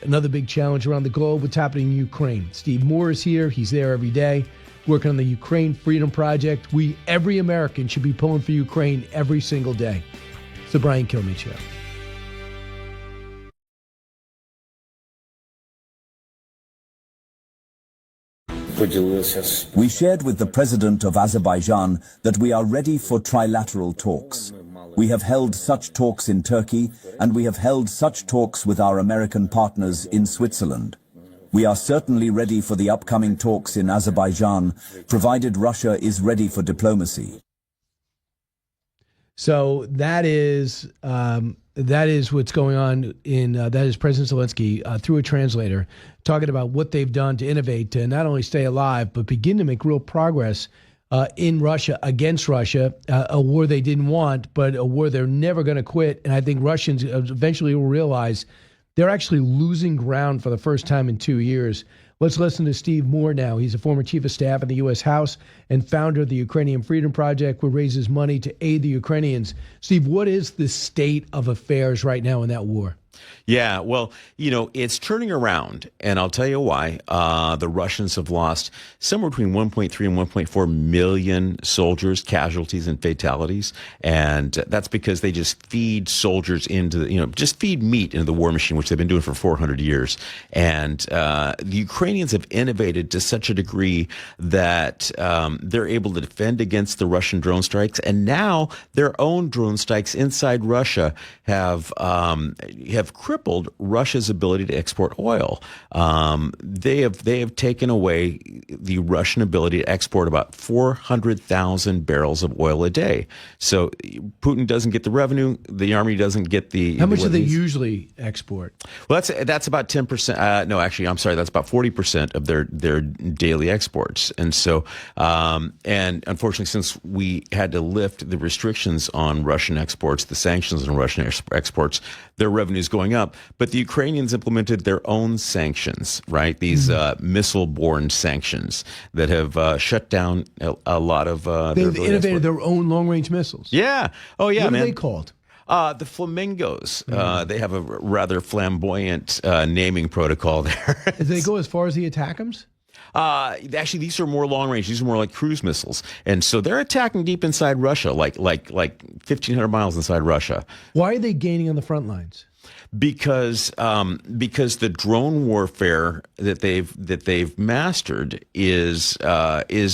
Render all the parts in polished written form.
another big challenge around the globe. What's happening in Ukraine? Steve Moore is here. He's there every day, working on the Ukraine Freedom Project. Every American should be pulling for Ukraine every single day. It's the Brian Kilmeade Show. We shared with the president of Azerbaijan that we are ready for trilateral talks. We have held such talks in Turkey, and we have held such talks with our American partners in Switzerland. We are certainly ready for the upcoming talks in Azerbaijan, provided Russia is ready for diplomacy. So that is what's going on that is President Zelensky through a translator talking about what they've done to innovate to not only stay alive, but begin to make real progress in Russia, against Russia, a war they didn't want, but a war they're never going to quit. And I think Russians eventually will realize they're actually losing ground for the first time in 2 years. Let's listen to Steve Moore now. He's a former chief of staff in the U.S. House and founder of the Ukrainian Freedom Project, who raises money to aid the Ukrainians. Steve, what is the state of affairs right now in that war? Yeah, well, it's turning around, and I'll tell you why. The Russians have lost somewhere between 1.3 and 1.4 million soldiers, casualties, and fatalities, and that's because they just feed soldiers just feed meat into the war machine, which they've been doing for 400 years. And the Ukrainians have innovated to such a degree that they're able to defend against the Russian drone strikes, and now their own drone strikes inside Russia have crippled Russia's ability to export oil. They have taken away the Russian ability to export about 400,000 barrels of oil a day. So Putin doesn't get the revenue. The army doesn't get the. How much do they usually export? Well, that's about 10%. No, actually, I'm sorry. That's about 40% of their daily exports. And so, and unfortunately, since we had to lift the restrictions on Russian exports, the sanctions on Russian exports, their revenue is going up. But the Ukrainians implemented their own sanctions, right? These missile-borne sanctions that have shut down a lot of. They've innovated their own long-range missiles. Yeah. Oh, yeah, man. What are they called? The Flamingos. They have a rather flamboyant naming protocol there. Do they go as far as the ATACMS? Actually, these are more long range. These are more like cruise missiles, and so they're attacking deep inside Russia, like 1,500 miles inside Russia. Why are they gaining on the front lines? Because the drone warfare that they've mastered is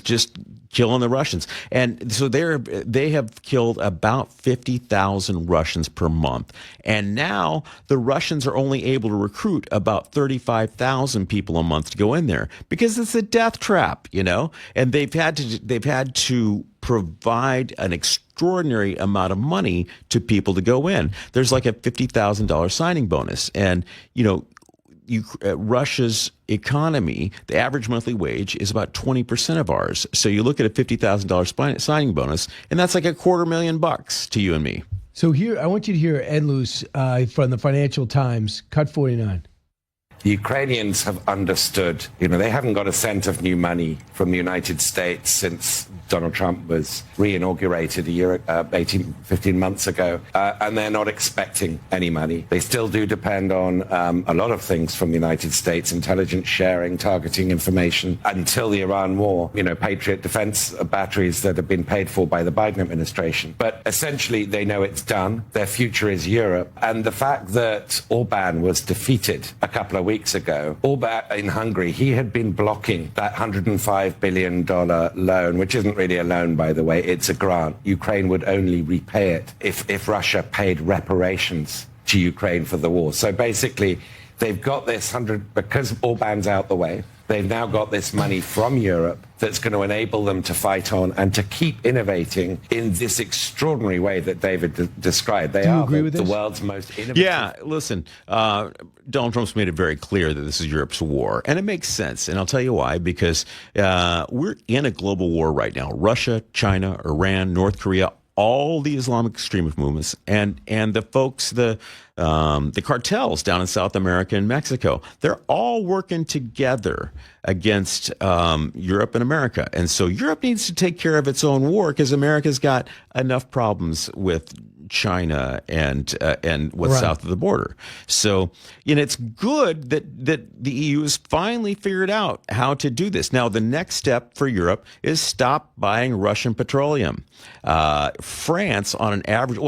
just killing the Russians, and so they have killed about 50,000 Russians per month, and now the Russians are only able to recruit about 35,000 people a month to go in there because it's a death trap, and they've had to provide an extraordinary amount of money to people to go in. There's like a $50,000 signing bonus, and Russia's economy, the average monthly wage is about 20% of ours. So you look at a $50,000 signing bonus, and that's like $250,000 to you and me. So here, I want you to hear Ed Luce from the Financial Times, cut 49. The Ukrainians have understood, they haven't got a cent of new money from the United States since Donald Trump was re-inaugurated 15 months ago, and they're not expecting any money. They still do depend on a lot of things from the United States, intelligence sharing, targeting information, until the Iran war, Patriot defense batteries that have been paid for by the Biden administration. But essentially, they know it's done. Their future is Europe. And the fact that Orban was defeated a couple of weeks ago, Orban in Hungary, he had been blocking that $105 billion loan, which isn't really a loan, by the way, it's a grant. Ukraine would only repay it if Russia paid reparations to Ukraine for the war. So basically, they've got this because Orban's out the way, they've now got this money from Europe that's going to enable them to fight on and to keep innovating in this extraordinary way that David described. They are the world's most innovative. Yeah, listen, Donald Trump's made it very clear that this is Europe's war, and it makes sense. And I'll tell you why, because we're in a global war right now. Russia, China, Iran, North Korea, all the Islamic extremist movements, and the folks, the cartels down in South America and Mexico, they're all working together against Europe and America. And so Europe needs to take care of its own war because America's got enough problems with China and what's Right. south of the border. So, it's good that the EU has finally figured out how to do this. Now, the next step for Europe is stop buying Russian petroleum. France, on an average,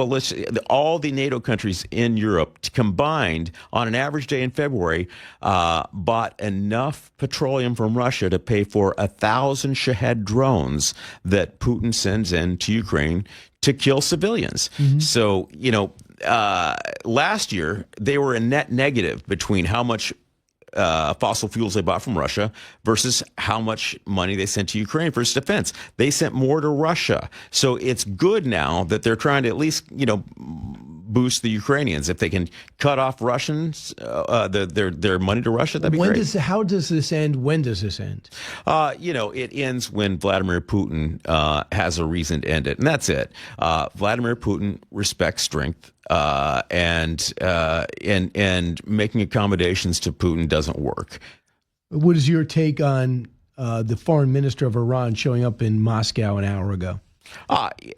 all the NATO countries in Europe combined, on an average day in February, bought enough petroleum from Russia to pay for 1,000 Shahed drones that Putin sends into Ukraine to kill civilians. So, last year they were a net negative between how much fossil fuels they bought from Russia versus how much money they sent to Ukraine for its defense. They sent more to Russia. So it's good now that they're trying to at least, boost the Ukrainians. If they can cut off Russians, their money to Russia, that'd be great. How does this end? When does this end? It ends when Vladimir Putin has a reason to end it, and that's it. Vladimir Putin respects strength, and making accommodations to Putin doesn't work. What is your take on the foreign minister of Iran showing up in Moscow an hour ago?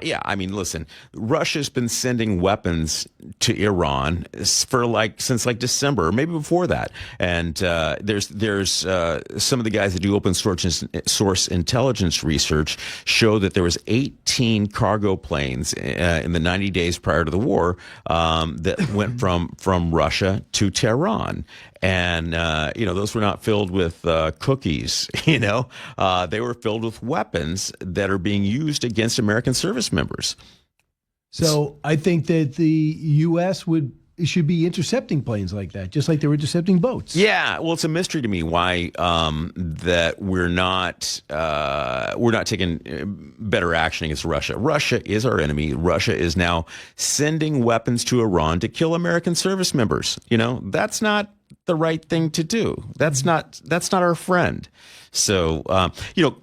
Yeah, I mean, listen, Russia's been sending weapons to Iran since December, or maybe before that. And there's some of the guys that do open source intelligence research show that there was 18 cargo planes in the 90 days prior to the war that went from Russia to Tehran. And, those were not filled with cookies, they were filled with weapons that are being used against American service members. So I think that the U.S. should be intercepting planes like that, just like they were intercepting boats. Yeah, well, it's a mystery to me why that we're not taking better action against Russia. Russia is our enemy. Russia is now sending weapons to Iran to kill American service members. That's not the right thing to do. That's not our friend. So,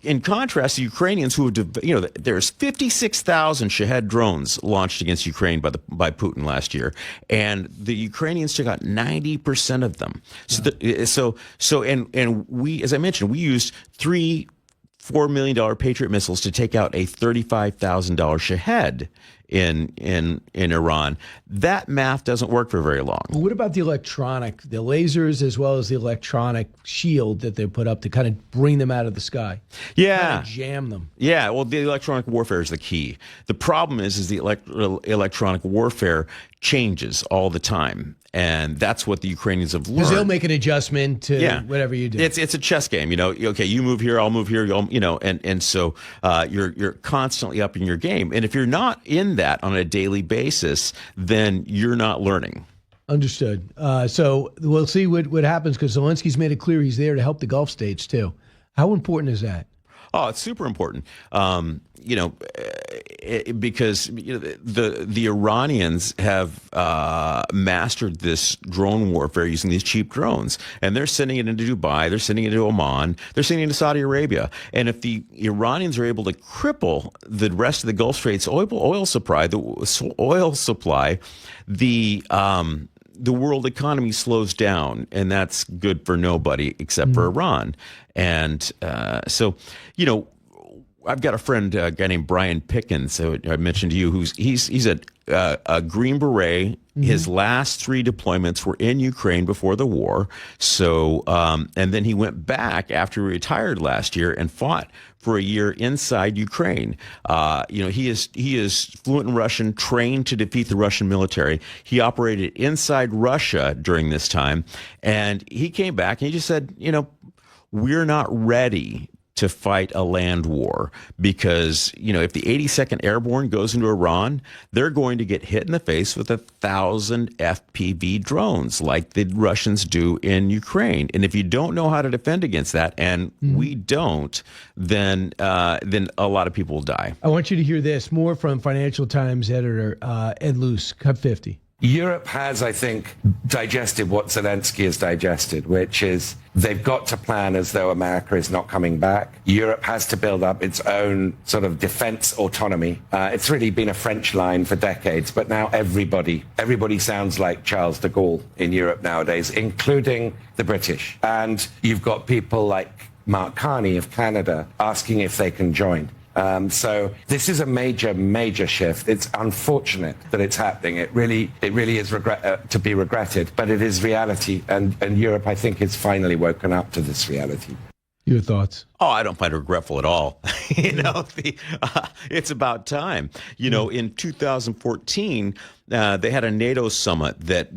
in contrast, the Ukrainians who have, there's 56,000 Shahed drones launched against Ukraine by Putin last year, and the Ukrainians took out 90% of them. So, and we, as I mentioned, we used $4 million Patriot missiles to take out a $35,000 Shahed in Iran. That math doesn't work for very long. What about the lasers as well as the electronic shield that they put up to kind of bring them out of the sky? Yeah. Kind of jam them. Yeah, well, the electronic warfare is the key. The problem is the electronic warfare changes all the time. And that's what the Ukrainians have learned. Because they'll make an adjustment to whatever you do. It's a chess game, Okay, you move here, I'll move here, and so you're constantly upping your game. And if you're not in that on a daily basis, then you're not learning. Understood. So we'll see what happens, because Zelensky's made it clear he's there to help the Gulf states too. How important is that? Oh, it's super important. Because the Iranians have mastered this drone warfare using these cheap drones, and they're sending it into Dubai, they're sending it to Oman, they're sending it to Saudi Arabia. And if the Iranians are able to cripple the rest of the Gulf Straits oil supply, the world economy slows down, and that's good for nobody except for Iran. And I've got a friend, a guy named Brian Pickens, who I mentioned to you, he's a Green Beret. His last 3 deployments were in Ukraine before the war. So, and then he went back after he retired last year and fought for a year inside Ukraine. He is fluent in Russian, trained to defeat the Russian military. He operated inside Russia during this time, and he came back and he just said, we're not ready to fight a land war, because, if the 82nd Airborne goes into Iran, they're going to get hit in the face with 1,000 FPV drones like the Russians do in Ukraine. And if you don't know how to defend against that, and we don't, then a lot of people will die. I want you to hear this more from Financial Times editor Ed Luce, Cut 50. Europe has, I think, digested what Zelensky has digested, which is they've got to plan as though America is not coming back. Europe has to build up its own sort of defense autonomy. It's really been a French line for decades, but now everybody sounds like Charles de Gaulle in Europe nowadays, including the British. And you've got people like Mark Carney of Canada asking if they can join. So this is a major shift. It's unfortunate that it's happening. It really is to be regretted, but it is reality. And Europe, I think, is finally woken up to this reality. Your thoughts? Oh, I don't find it regretful at all. It's about time. In 2014, they had a NATO summit that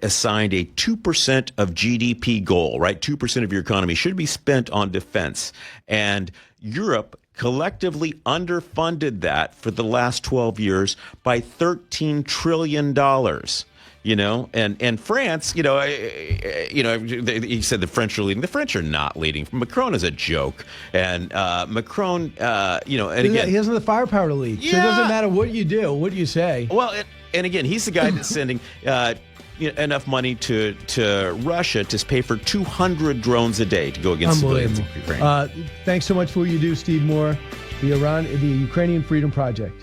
assigned a 2% of GDP goal, right? 2% of your economy should be spent on defense. And Europe collectively underfunded that for the last 12 years by $13 trillion. And France, he said the French are leading. The French are not leading. Macron is a joke. And Macron, and again. He doesn't have the firepower to lead. Yeah. So it doesn't matter what you do, what you say. Well, and again, he's the guy that's sending enough money to Russia to pay for 200 drones a day to go against civilians in Ukraine. Thanks so much for what you do, Steve Moore, the Ukrainian Freedom Project.